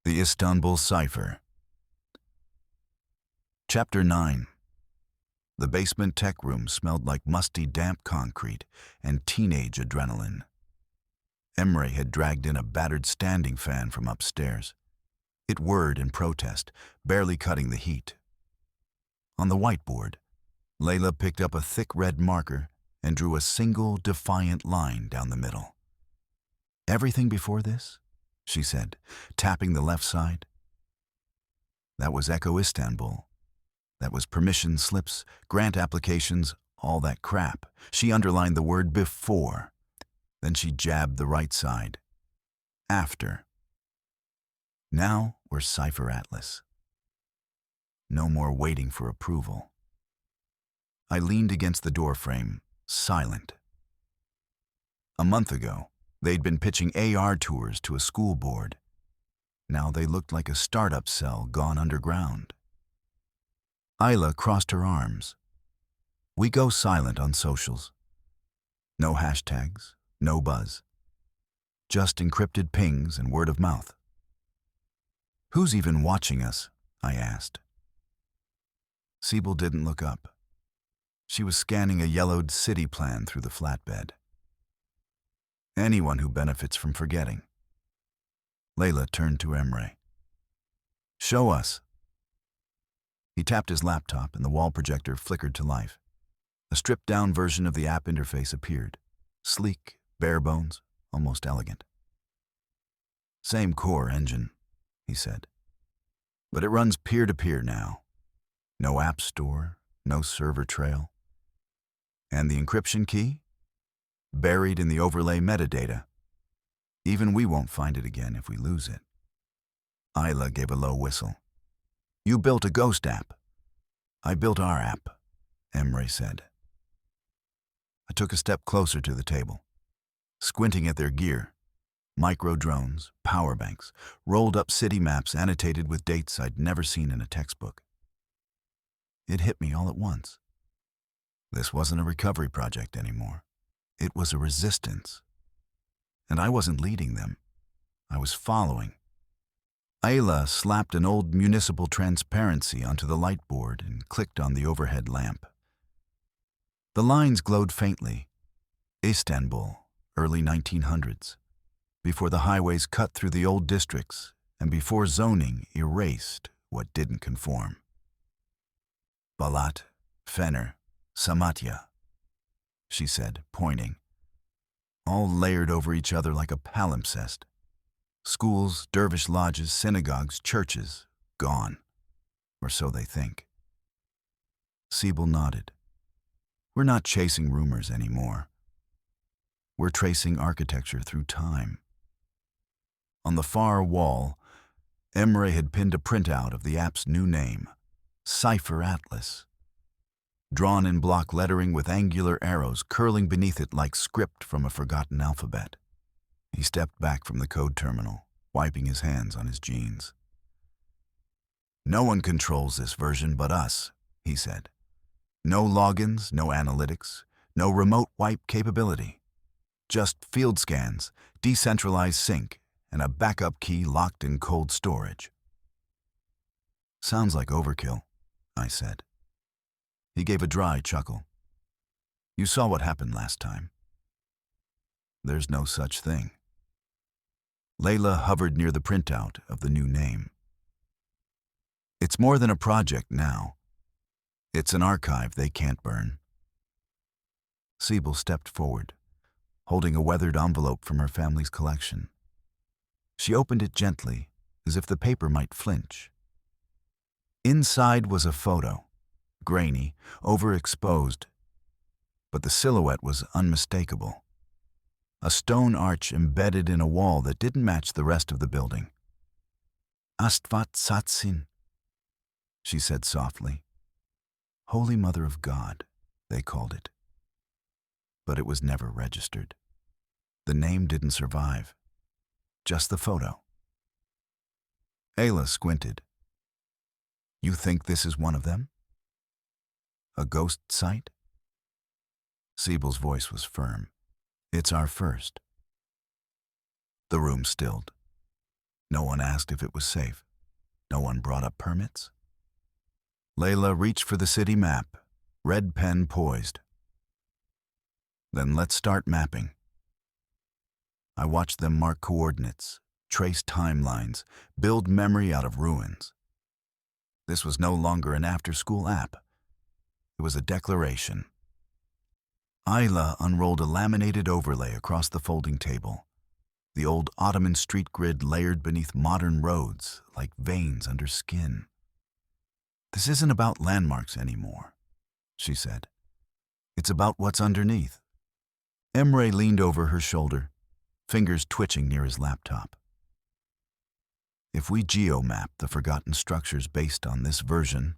The Istanbul Cipher. Chapter 9. The basement tech room smelled like musty, damp concrete and teenage adrenaline. Emre had dragged in a battered standing fan from upstairs. It whirred in protest, barely cutting the heat. On the whiteboard, Layla picked up a thick red marker and drew a single, defiant line down the middle. "Everything before this?" she said, tapping the left side. That was Echo Istanbul. That was permission slips, grant applications, all that crap. She underlined the word before. Then she jabbed the right side. After. Now we're Cipher Atlas. No more waiting for approval. I leaned against the doorframe, silent. A month ago, they'd been pitching AR tours to a school board. Now they looked like a startup cell gone underground. Ayla crossed her arms. We go silent on socials. No hashtags, no buzz. Just encrypted pings and word of mouth. "Who's even watching us?" I asked. Sibyl didn't look up. She was scanning a yellowed city plan through the flatbed. Anyone who benefits from forgetting. Layla turned to Emre. "Show us." He tapped his laptop and the wall projector flickered to life. A stripped-down version of the app interface appeared. Sleek, bare bones, almost elegant. "Same core engine," he said. "But it runs peer-to-peer now. No app store, no server trail. And the encryption key? Buried in the overlay metadata. Even we won't find it again if we lose it." Ayla gave a low whistle. "You built a ghost app." "I built our app," Emre said. I took a step closer to the table, squinting at their gear. Micro-drones, power banks, rolled-up city maps annotated with dates I'd never seen in a textbook. It hit me all at once. This wasn't a recovery project anymore. It was a resistance. And I wasn't leading them. I was following. Ayla slapped an old municipal transparency onto the light board and clicked on the overhead lamp. The lines glowed faintly. Istanbul, early 1900s, before the highways cut through the old districts and before zoning erased what didn't conform. "Balat, Fener, Samatya," she said, pointing. All layered over each other like a palimpsest. Schools, dervish lodges, synagogues, churches, gone. Or so they think. Sibyl nodded. "We're not chasing rumors anymore. We're tracing architecture through time." On the far wall, Emre had pinned a printout of the app's new name, Cipher Atlas, drawn in block lettering with angular arrows curling beneath it like script from a forgotten alphabet. He stepped back from the code terminal, wiping his hands on his jeans. "No one controls this version but us," he said. "No logins, no analytics, no remote wipe capability. Just field scans, decentralized sync, and a backup key locked in cold storage." "Sounds like overkill," I said. He gave a dry chuckle. "You saw what happened last time. There's no such thing." Layla hovered near the printout of the new name. "It's more than a project now. It's an archive they can't burn." Sibyl stepped forward, holding a weathered envelope from her family's collection. She opened it gently, as if the paper might flinch. Inside was a photo, grainy, overexposed, but the silhouette was unmistakable. A stone arch embedded in a wall that didn't match the rest of the building. "Astvat Satsin," she said softly. "Holy Mother of God," they called it. But it was never registered. The name didn't survive. Just the photo. Ayla squinted. "You think this is one of them? A ghost site?" Sibyl's voice was firm. "It's our first." The room stilled. No one asked if it was safe. No one brought up permits. Layla reached for the city map, red pen poised. Then let's start mapping. I watched them mark coordinates, trace timelines, build memory out of ruins. This was no longer an after-school app. It was a declaration. Ayla unrolled a laminated overlay across the folding table, the old Ottoman street grid layered beneath modern roads like veins under skin. This isn't about landmarks anymore, she said. It's about what's underneath. Emre leaned over her shoulder, fingers twitching near his laptop. If we geomap the forgotten structures based on this version,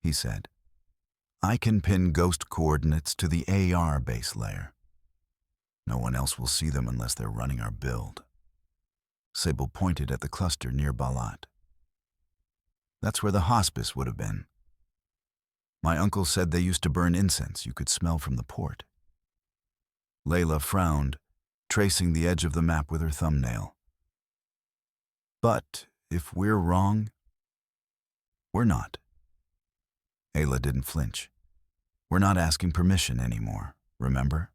he said, I can pin ghost coordinates to the AR base layer. No one else will see them unless they're running our build. Sybil pointed at the cluster near Balat. That's where the hospice would have been. My uncle said they used to burn incense you could smell from the port. Layla frowned, tracing the edge of the map with her thumbnail. But if we're wrong, we're not. Ayla didn't flinch. We're not asking permission anymore, remember?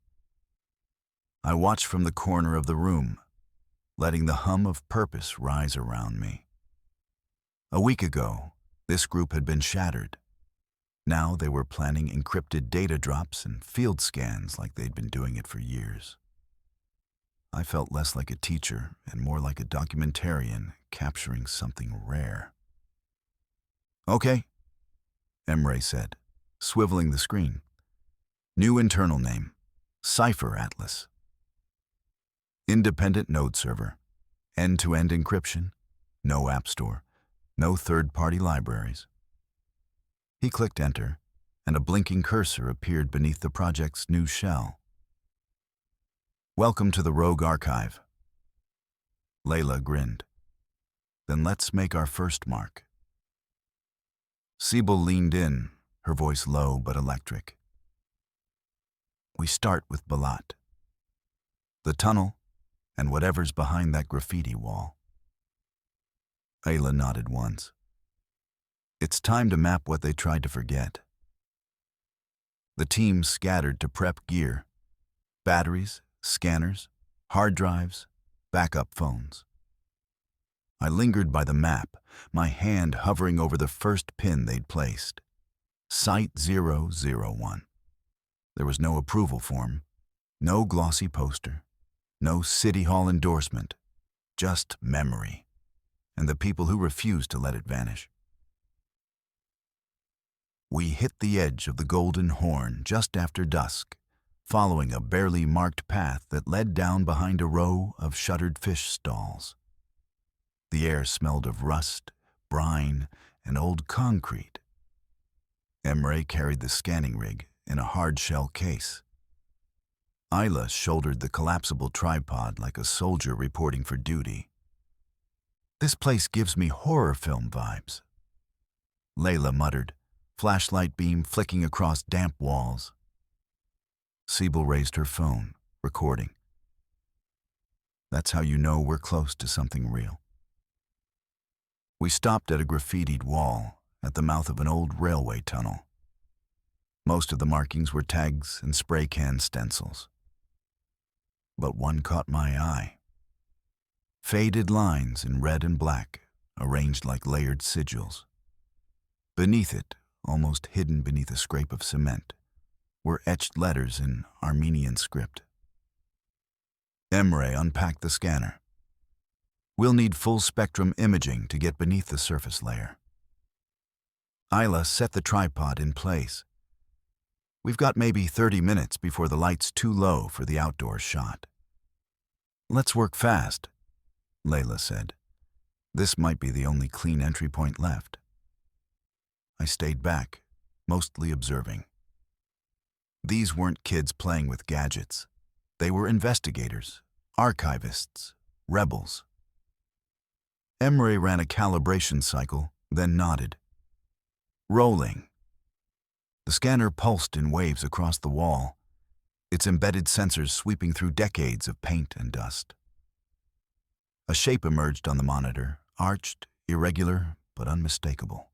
I watched from the corner of the room, letting the hum of purpose rise around me. A week ago, this group had been shattered. Now they were planning encrypted data drops and field scans like they'd been doing it for years. I felt less like a teacher and more like a documentarian capturing something rare. Okay, Emre said, swiveling the screen. New internal name, Cipher Atlas. Independent node server, end-to-end encryption, no app store, no third-party libraries. He clicked enter, and a blinking cursor appeared beneath the project's new shell. Welcome to the Rogue Archive. Layla grinned. Then let's make our first mark. Sybil leaned in, her voice low but electric. We start with Balat. The tunnel, and whatever's behind that graffiti wall. Ayla nodded once. It's time to map what they tried to forget. The team scattered to prep gear, batteries, scanners, hard drives, backup phones. I lingered by the map, my hand hovering over the first pin they'd placed. Site 001. There was no approval form, no glossy poster, no City Hall endorsement, just memory, and the people who refused to let it vanish. We hit the edge of the Golden Horn just after dusk, following a barely marked path that led down behind a row of shuttered fish stalls. The air smelled of rust, brine, and old concrete. Emre carried the scanning rig in a hard-shell case. Ayla shouldered the collapsible tripod like a soldier reporting for duty. This place gives me horror film vibes. Layla muttered, flashlight beam flicking across damp walls. Sybil raised her phone, recording. That's how you know we're close to something real. We stopped at a graffitied wall at the mouth of an old railway tunnel. Most of the markings were tags and spray can stencils. But one caught my eye. Faded lines in red and black, arranged like layered sigils. Beneath it, almost hidden beneath a scrape of cement, were etched letters in Armenian script. Emre unpacked the scanner. We'll need full-spectrum imaging to get beneath the surface layer. Ayla set the tripod in place. We've got maybe 30 minutes before the light's too low for the outdoor shot. Let's work fast, Layla said. This might be the only clean entry point left. I stayed back, mostly observing. These weren't kids playing with gadgets. They were investigators, archivists, rebels. Emre ran a calibration cycle, then nodded. Rolling. The scanner pulsed in waves across the wall, its embedded sensors sweeping through decades of paint and dust. A shape emerged on the monitor, arched, irregular, but unmistakable.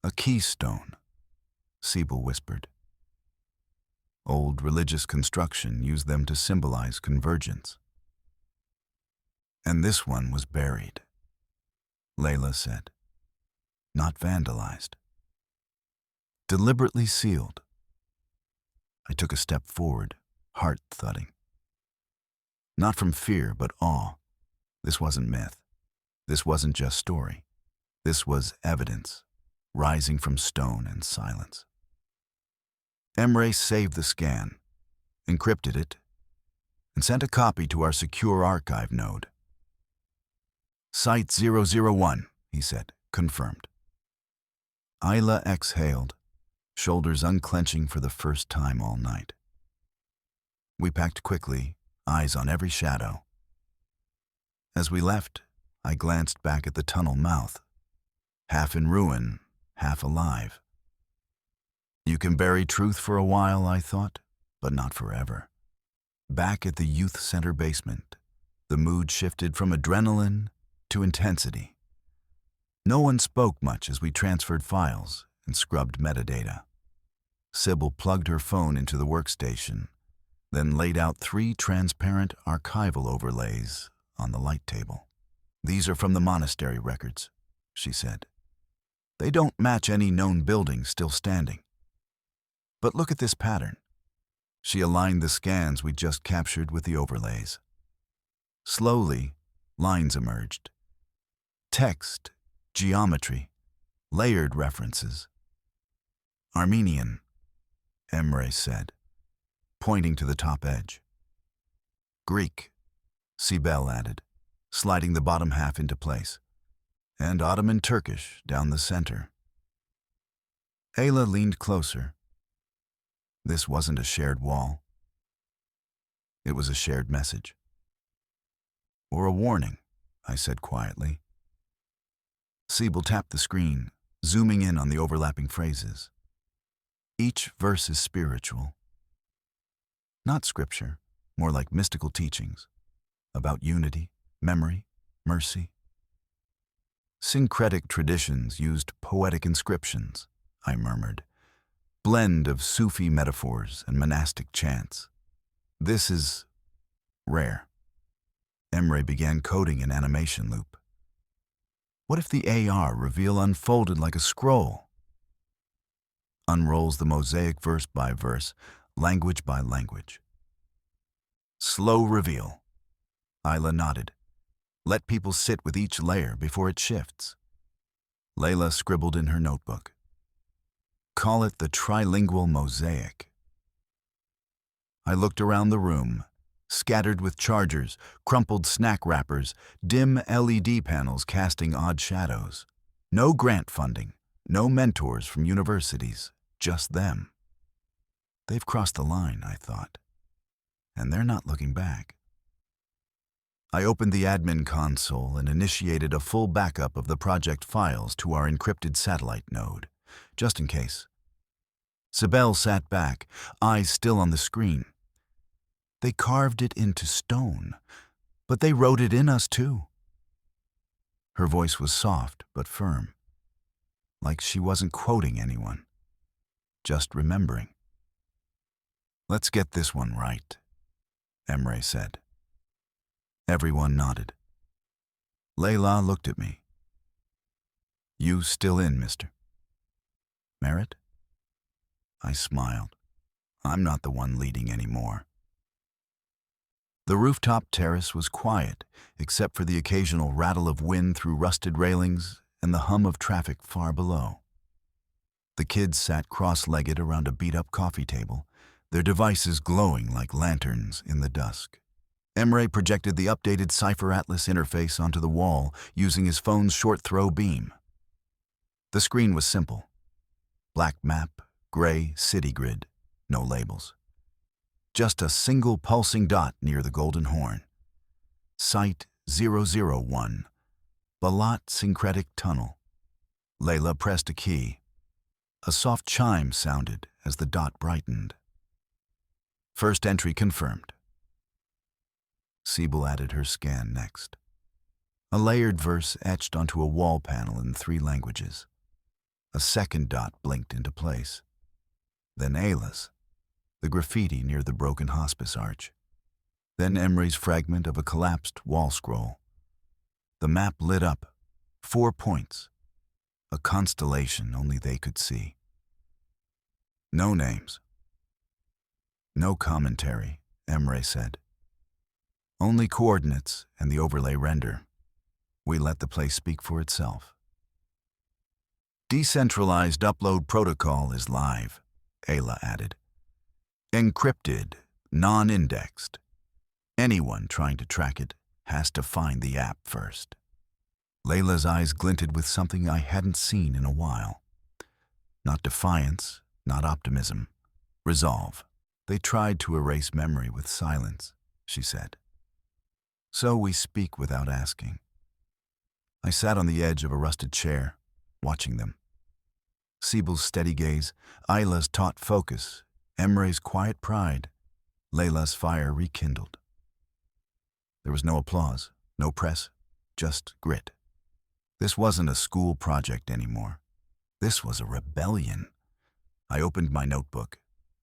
A keystone, Siebel whispered. Old religious construction used them to symbolize convergence. And this one was buried, Layla said. Not vandalized. Deliberately sealed. I took a step forward, heart thudding. Not from fear, but awe. This wasn't myth. This wasn't just story. This was evidence, rising from stone and silence. Emre saved the scan, encrypted it, and sent a copy to our secure archive node. Site 001, he said, confirmed. Ayla exhaled, shoulders unclenching for the first time all night. We packed quickly, eyes on every shadow. As we left, I glanced back at the tunnel mouth, half in ruin, half alive. You can bury truth for a while, I thought, but not forever. Back at the youth center basement, the mood shifted from adrenaline to intensity. No one spoke much as we transferred files and scrubbed metadata. Sybil plugged her phone into the workstation, then laid out 3 transparent archival overlays on the light table. These are from the monastery records, she said. They don't match any known buildings still standing. But look at this pattern. She aligned the scans we just captured with the overlays. Slowly, lines emerged. Text, geometry, layered references. Armenian, Emre said, pointing to the top edge. Greek, Sibel added, sliding the bottom half into place. And Ottoman Turkish down the center. Ayla leaned closer. This wasn't a shared wall. It was a shared message. Or a warning, I said quietly. Siebel tapped the screen, zooming in on the overlapping phrases. Each verse is spiritual. Not scripture, more like mystical teachings, about unity, memory, mercy. Syncretic traditions used poetic inscriptions, I murmured. Blend of Sufi metaphors and monastic chants. This is rare. Emre began coding an animation loop. What if the AR reveal unfolded like a scroll? Unrolls the mosaic verse by verse, language by language. Slow reveal. Ayla nodded. Let people sit with each layer before it shifts. Layla scribbled in her notebook. Call it the trilingual mosaic. I looked around the room, scattered with chargers, crumpled snack wrappers, dim LED panels casting odd shadows. No grant funding, no mentors from universities, just them. They've crossed the line, I thought, and they're not looking back. I opened the admin console and initiated a full backup of the project files to our encrypted satellite node, just in case. Sibel sat back, eyes still on the screen. They carved it into stone, but they wrote it in us too. Her voice was soft but firm, like she wasn't quoting anyone, just remembering. Let's get this one right, Emre said. Everyone nodded. Layla looked at me. You still in, mister? Merritt? I smiled. I'm not the one leading anymore. The rooftop terrace was quiet, except for the occasional rattle of wind through rusted railings and the hum of traffic far below. The kids sat cross-legged around a beat-up coffee table, their devices glowing like lanterns in the dusk. Emre projected the updated Cipher Atlas interface onto the wall using his phone's short-throw beam. The screen was simple. Black map, gray city grid, no labels. Just a single pulsing dot near the Golden Horn. Site 001, Balat Syncretic Tunnel. Layla pressed a key. A soft chime sounded as the dot brightened. First entry confirmed. Siebel added her scan next. A layered verse etched onto a wall panel in 3 languages. A second dot blinked into place. Then Ayla's, the graffiti near the broken hospice arch. Then Emre's fragment of a collapsed wall scroll. The map lit up, 4 points, a constellation only they could see. No names. No commentary, Emre said. Only coordinates and the overlay render. We let the place speak for itself. Decentralized upload protocol is live, Ayla added. Encrypted, non-indexed. Anyone trying to track it has to find the app first. Layla's eyes glinted with something I hadn't seen in a while. Not defiance, not optimism. Resolve. They tried to erase memory with silence, she said. So we speak without asking. I sat on the edge of a rusted chair, watching them. Siebel's steady gaze, Ayla's taut focus, Emre's quiet pride, Layla's fire rekindled. There was no applause, no press, just grit. This wasn't a school project anymore. This was a rebellion. I opened my notebook,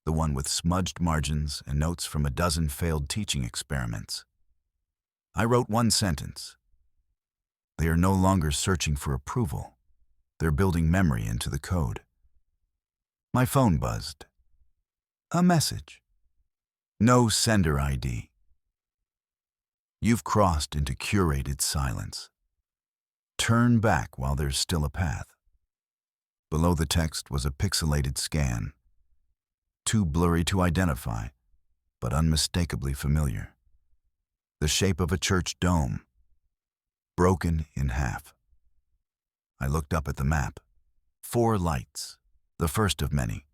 the one with smudged margins and notes from a dozen failed teaching experiments. I wrote 1 sentence. They are no longer searching for approval. They're building memory into the code. My phone buzzed. A message. No sender ID. You've crossed into curated silence. Turn back while there's still a path. Below the text was a pixelated scan. Too blurry to identify, but unmistakably familiar. The shape of a church dome. Broken in half. I looked up at the map. 4 lights, the first of many.